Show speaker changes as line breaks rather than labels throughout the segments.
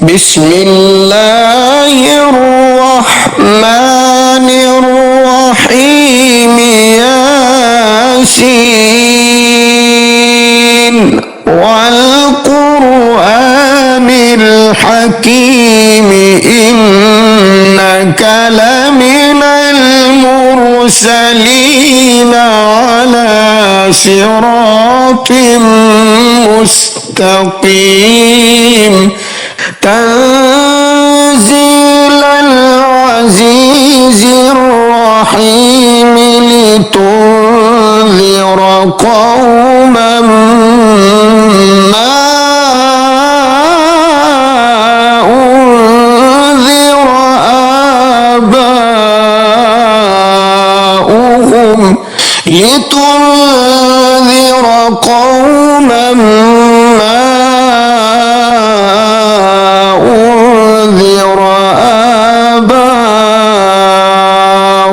بسم الله الرحمن الرحيم ياسين والقرآن الحكيم إنك لمن المرسلين على صراط مستقيم تنزيل العزيز الرحيم لتنذر قوما ما أنذر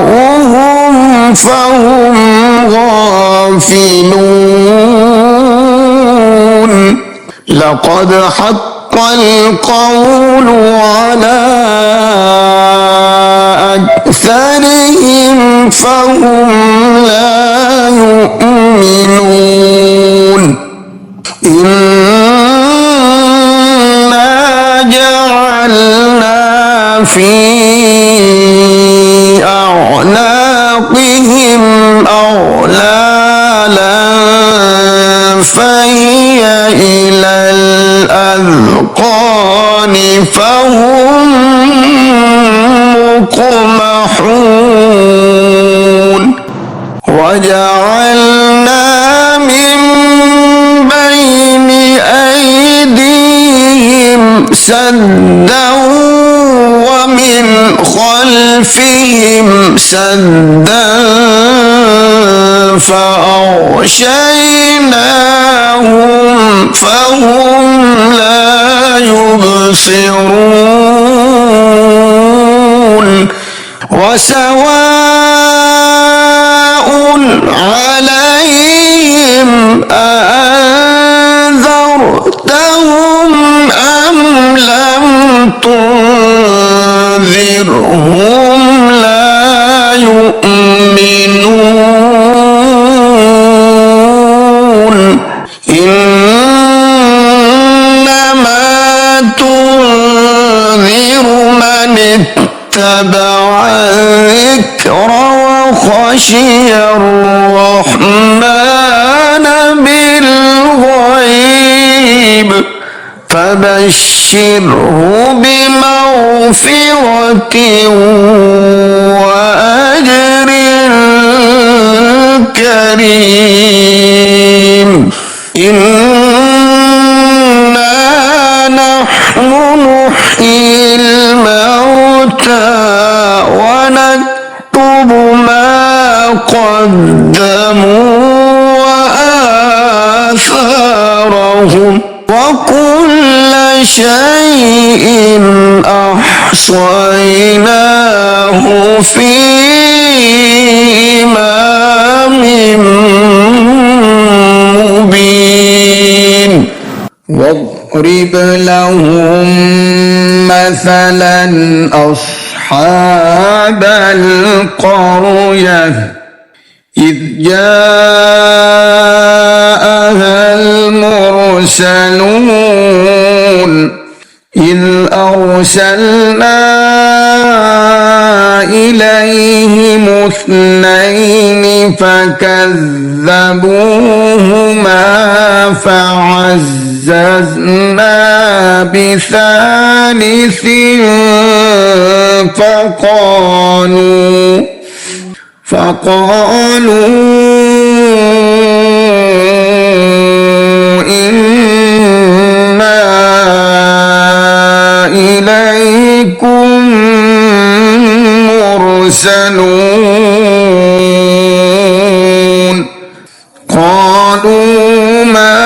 آباؤهم فهم غافلون لقد حق القول على أكثرهم فهم لا يؤمنون إنا جعلنا في أعناقهم أغلالا فهي إلى الأذقان فهم مقمحون وجعلنا من بين أيديهم سدا ومن خلفهم سدا فأغشيناهم فهم لا يبصرون وسواء عليهم أأنذرتهم أم لم تنذرهم لا يؤمنون إنما تنذر من اتبع الذكر وخشي الرحمن بالغيب فبشره بمغفرة وأجر كريم إنا نحن نحيي الموتى ونكتب ما قدموا وآثارهم وكل شيء أحصيناه في إمام مبين واضرب لهم مثلا أصحاب القرية إذ جاءها المرسلون إذ أرسلنا إليهم اثنين فكذبوهما فعززنا بثالث فقالوا إنا إليكم مرسلون قالوا ما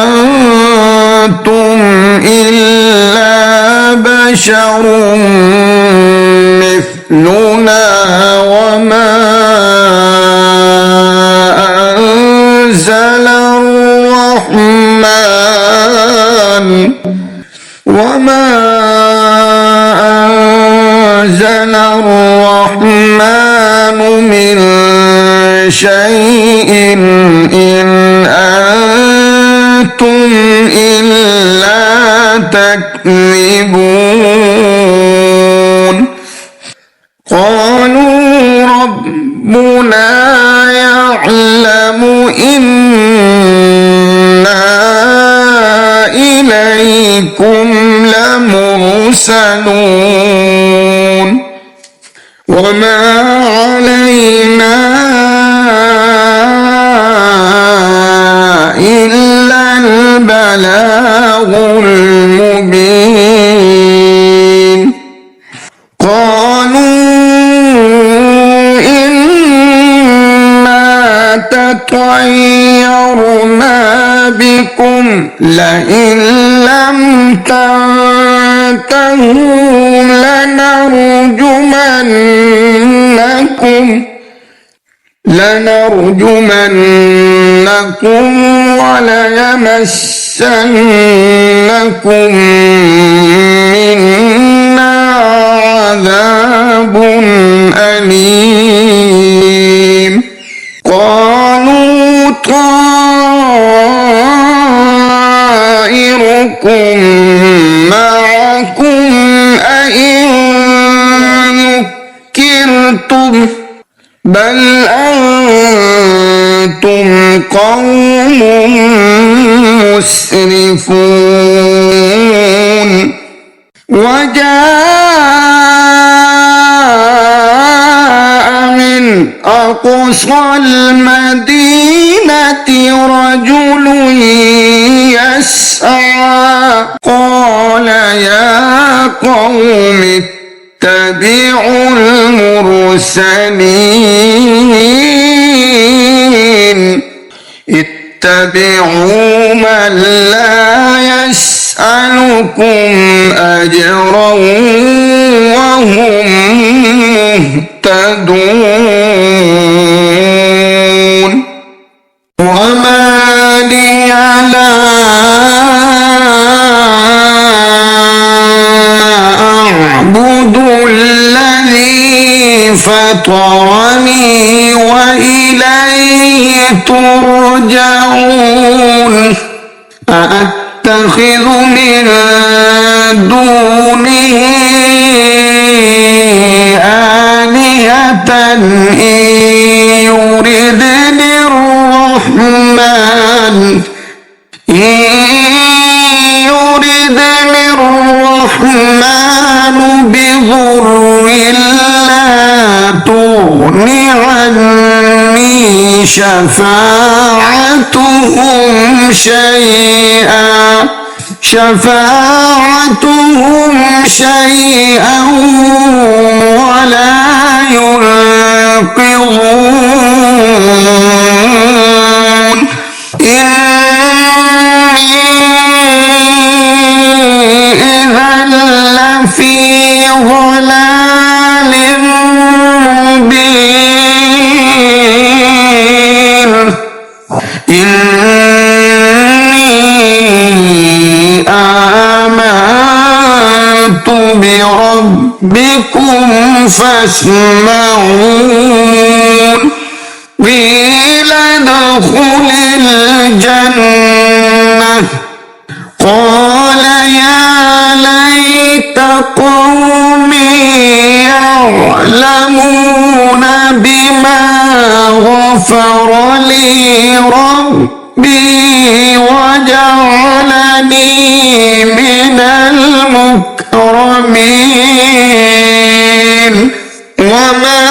أنتم إلا بشر مثلنا وما أنزل الرحمن وما أنزل الرحمن من شيء إن أنتم إلا تكذبون قالوا ربنا يعلم إنا إليكم لمرسلون وما علينا إلا البلاغ المبين قالوا إنا تطيرنا بكم لئن لم تنتهوا لنرجمنكم وليمسنكم منا عذاب أليم قالوا طائركم معكم أئن ذكرتم بل أنتم قوم مسرفون وجاء من أقصى المدينة رجل يسعى قال يا قوم اتبعوا المرسلين اتبعوا من لا يسألكم أجرا وهم مهتدون وما لي لا أعبد الذي فطرني وإليه ترجعون أأتخذ من دونه آلهة إن يردني الرحمن بضر لا تغن عني شفاعتهم شيئا ولا ينقذون إني إذا لفي ضلال مبين إني آمنت بربكم فاسمعون قيل ادخل الجنة قال يا ليت قومي يعلمون بما غفر لي ربي وجعلني من المكرمين وما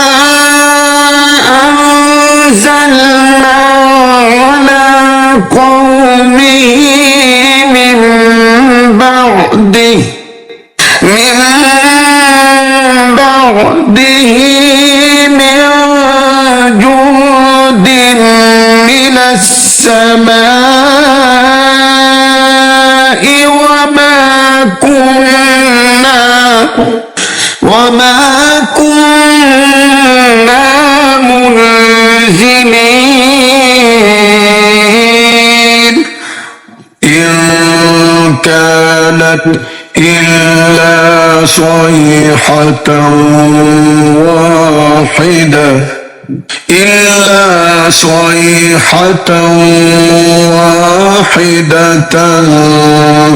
أنزلنا على قومه من بعده من جند من السماء وما كنا منزلين إن كانت إلا صيحة واحدة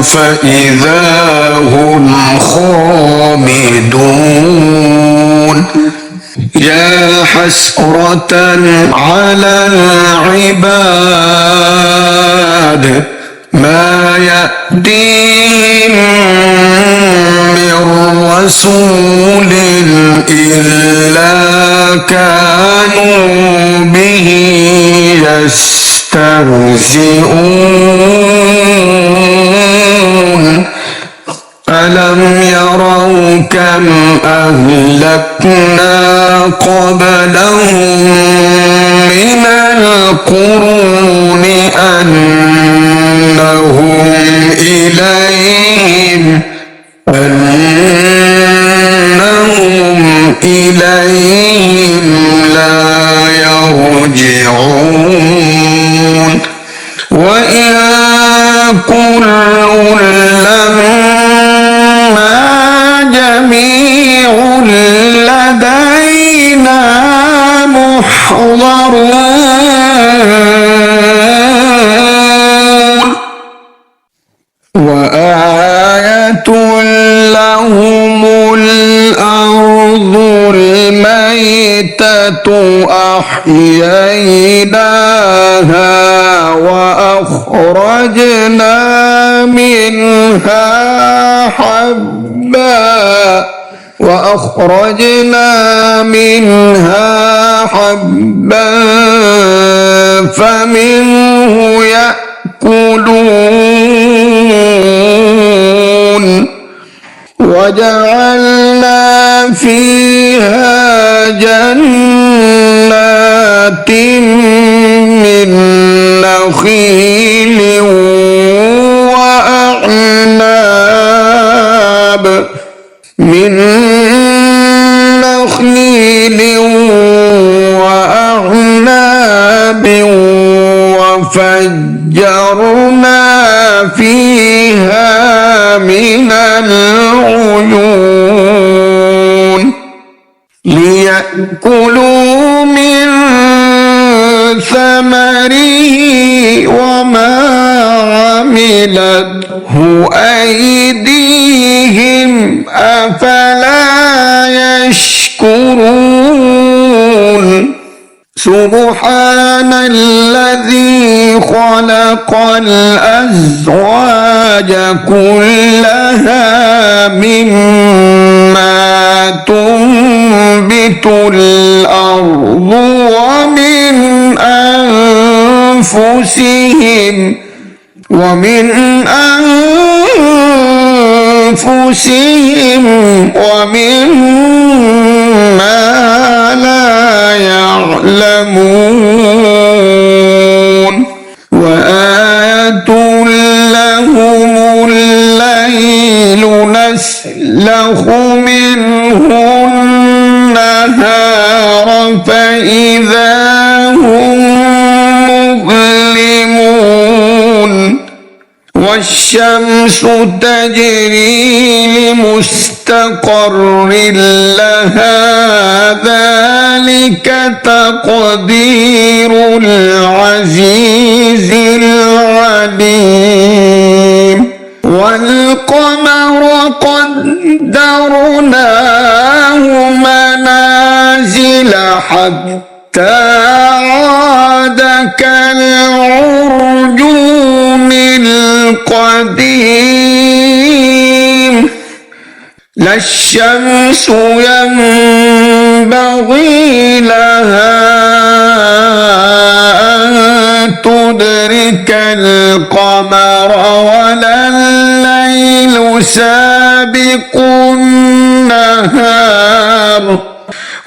فإذا هم خامدون يا حسرة على العباد ما يأتيهم من رسول إلا كانوا به يستهزئون ألم يروا كم أهلكنا قبلهم من القرون أنهم إليهم لا يرجعون وإن كل لما جميع لدينا محضرون وآية لهم الأرض الميتة أحييناها وأخرجنا منها حبا فمنه يأكلون وجعلنا فيها جنات من نخيل وأعناب وفجرنا فيها من العيون ليأكلوا من ثمره وما عملته أيديهم أفلا يشكرون سبحان الذي خلق الأزواج كلها مما تنبت الأرض ومن أنفسهم ومما لا يعلمون وآية لهم الليل نسلخ منه النهار فإذا هم مظلمون والشمس تجري لمستقر لها ذلك تقدير العزيز العليم والقمر قدرناه منازل حتى عاد كالعرجون القديم لا الشمس ينبغي لها أن تدرك القمر ولا الليل سابق النهار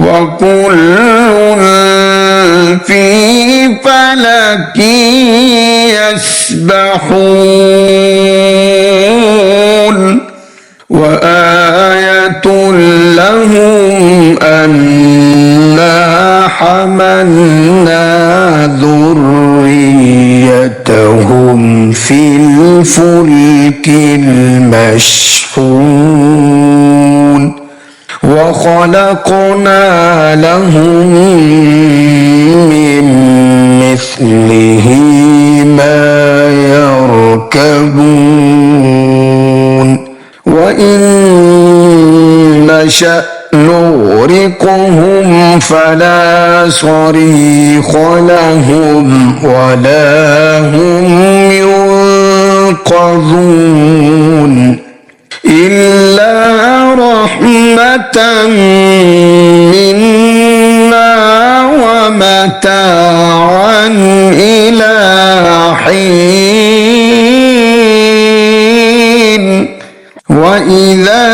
وكل في فلك يسبحون وآية لهم أنا حملنا ذريتهم زينتهم في الفلك المشحون وخلقنا لهم من مثله ما يركبون وإن نشأ نغرقهم فلا صريخ لهم ولا هم ينقذون إلا رحمة منا ومتاعا إلى حين وإذا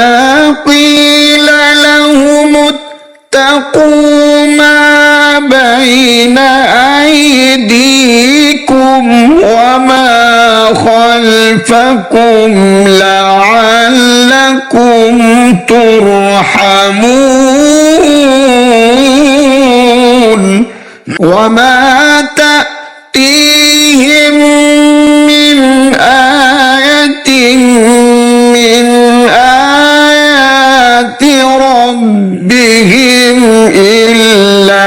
قيل لهم اتقوا ما بين أيديكم وما خلفكم لعلكم ترحمون وما تأتيهم من آية من آيات ربهم إلا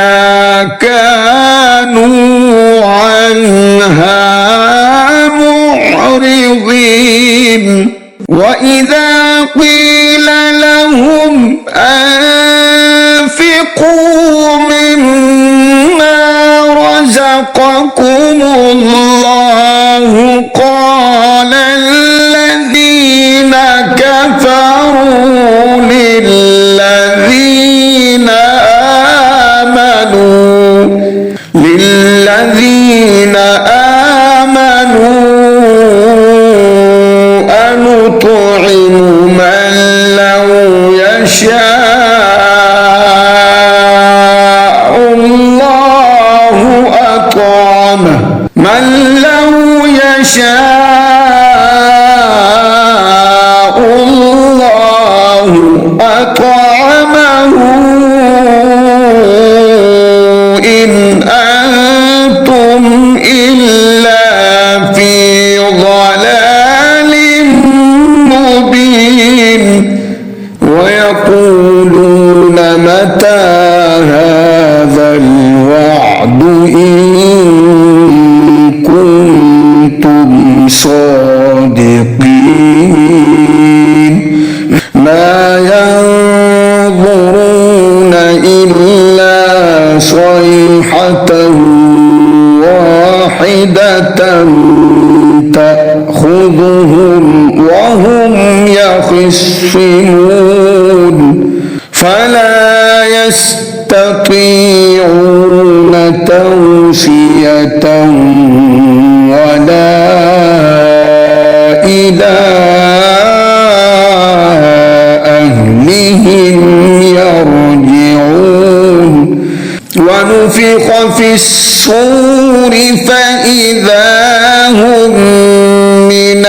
كانوا عنها معرضين وإذا قيل لهم أنفقوا مما رزقكم الله قال الذين كفروا للذين آمنوا أنطعم من لو يشاء الله أطعمه من لو يشاء الله أطعمه إن أنتم إلا في ضلال مبين ويقولون متى هذا الوعد إن كنتم صادقين ما ينظرون إلا صيحة واحدة تأخذهم وهم يخصمون فلا يستطيعون توصية ولا إلى أهلهم يرجعون ونفخ في الصور فإذا هم من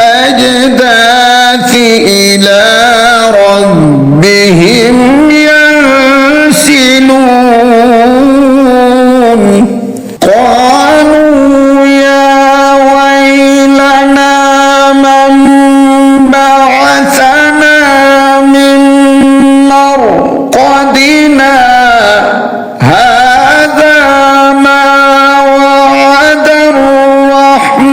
الأجداث إلى ربهم ينسلون قالوا يا ويلنا من بعثنا من مرقدنا هذا ما وعد الرحمن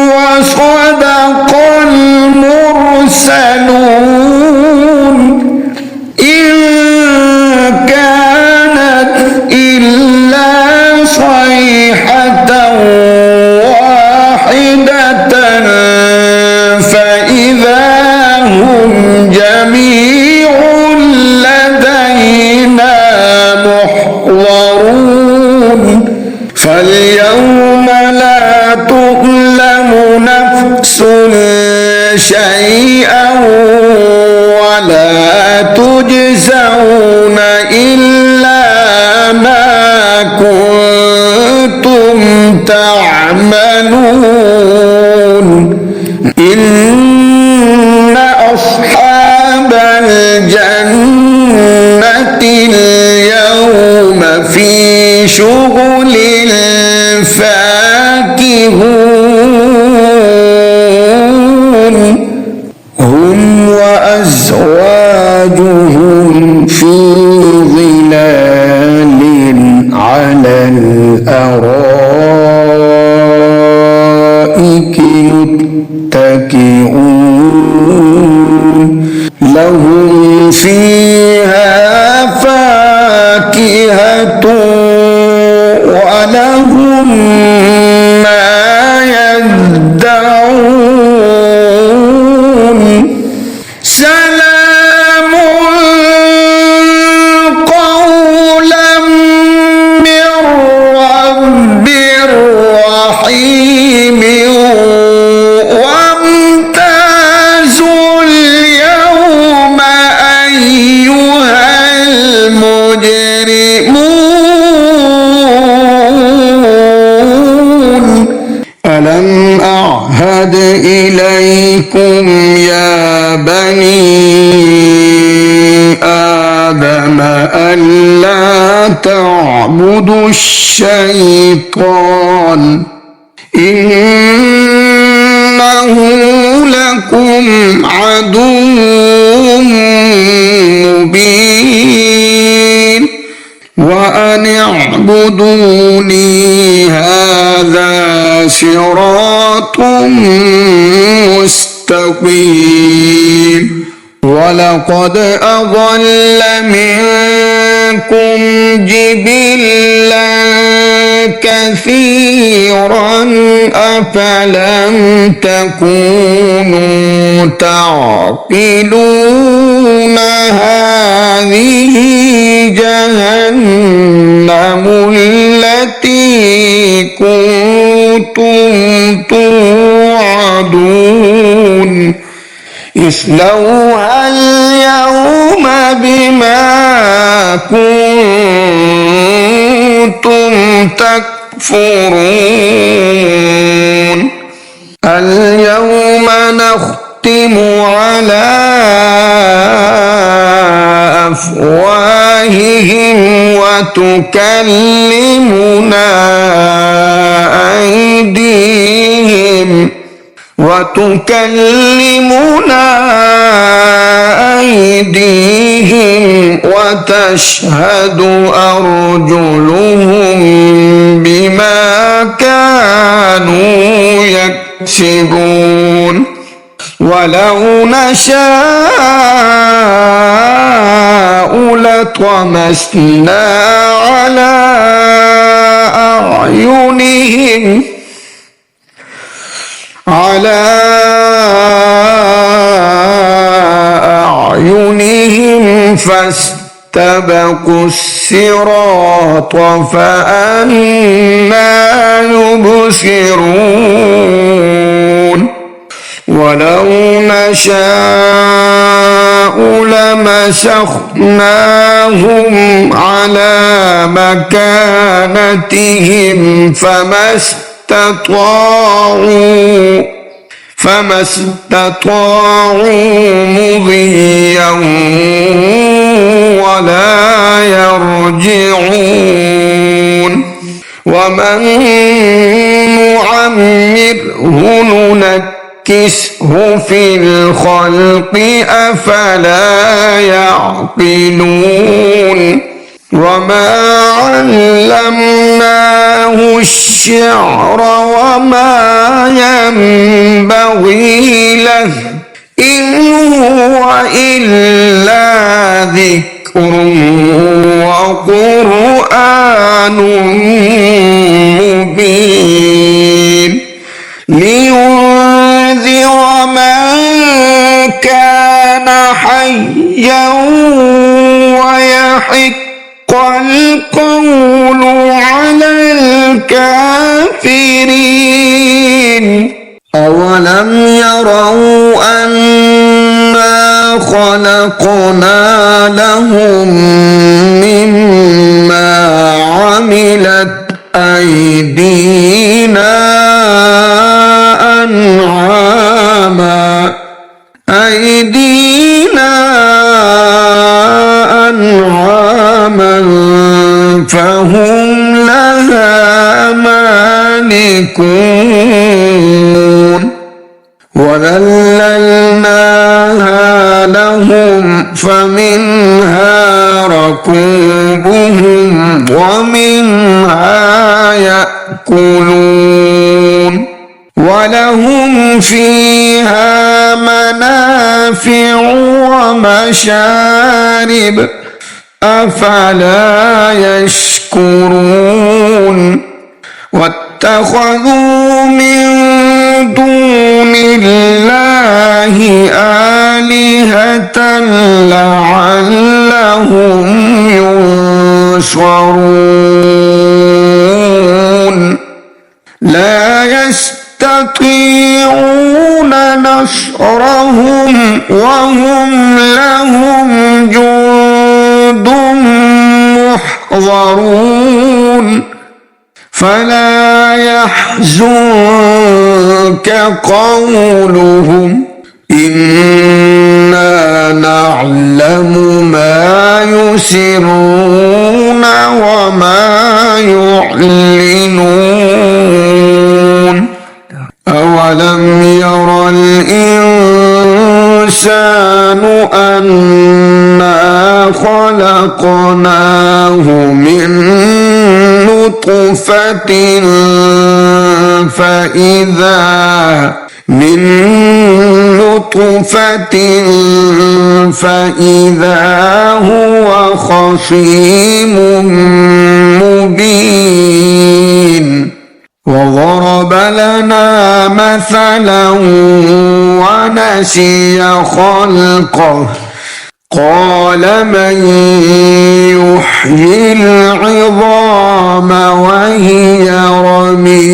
وصدق المرسلون إن كانت إلا صيحة واحدة فإذا هم جميع لدينا محضرون فاليوم لا تظلم نفس شيئا ولا تجزون إلا ما كنتم تعملون إن أصحاب الجنة اليوم في شغل فاكهون هم وأزواجهم في ظلال على الأرائك متكئون لهم فيها فاكهة ولهم ما يدعون سلام قولا من رب رحيم وامتازوا اليوم أيها المجرمون ألم أعهد إليكم يا بني آدم ألا تعبدوا الشيطان إنه لكم عدو مبين وأن اعبدوني هذا صراط مستقيم ولقد أضل منكم جبلا كثيرا أفلم تكونوا تعقلون هذه جهنم التي كنتم توعدون اصلوها اليوم بما كنتم تكفرون اليوم نختم على أفواههم وتكلمنا أيديهم وتشهد أرجلهم بما كانوا يكسبون ولو نشاء لطمسنا على أعينهم فاستبقوا الصراط فأنى يبصرون ولو نشاء لمسخناهم على مكانتهم فما استطاعوا مضيا ولا يرجعون ومن نعمره ننكسه في الخلق أفلا يعقلون وما علمناه الشعر وما ينبغي له إن هو إلا ذكر وقرآن مبين لينذر من كان حيا ويحق القول على الكافرين أولم يروا أنا خلقنا لهم مما عملت أيدينا أنعاما فهم فذللناها لهم فمنها ركوبهم ومنها يأكلون ولهم فيها منافع ومشارب أفلا يشكرون واتخذوا من دون الله آلهة لعلهم ينصرون لا يستطيعون نصرهم وهم لهم جند محضرون فلا يحزنك قولهم إنا نعلم ما يسرون وما يعلنون أولم ير الإنسان أنا خلقناه من نطفة فإذا هو خصيم مبين وضرب لنا مثلا ونسي خلقه قال من يحيي العظام وهي رميم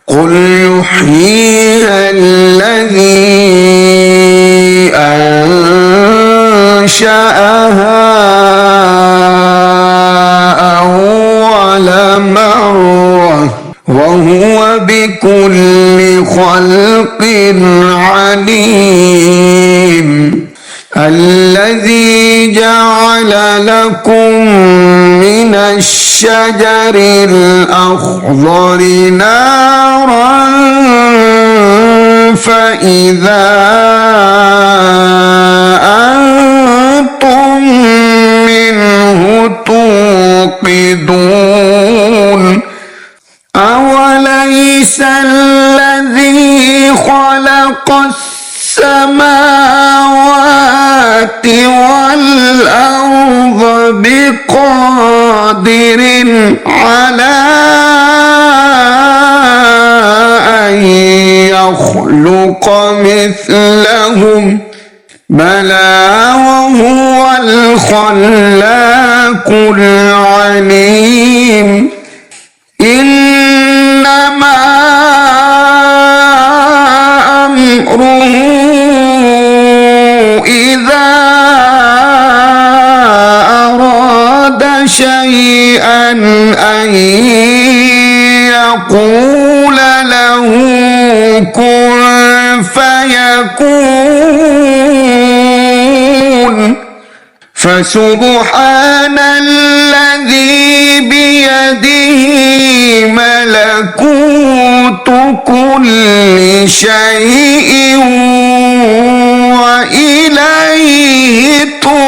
قل يحييها الذي أنشأها أول مرة وهو بكل خلق عليم الذي جعل لكم من الشجر الأخضر نارا فإذا أنتم منه توقدون أوليس الذي خلق السماوات والأرض بقادر على أن يخلق مثلهم بلى وهو الخلاق العليم إنما أمره إذا أراد شيئا أن يقول له كن فيكون فسبحان الذي بيده ملكوت كل شيء وإليه ترجعون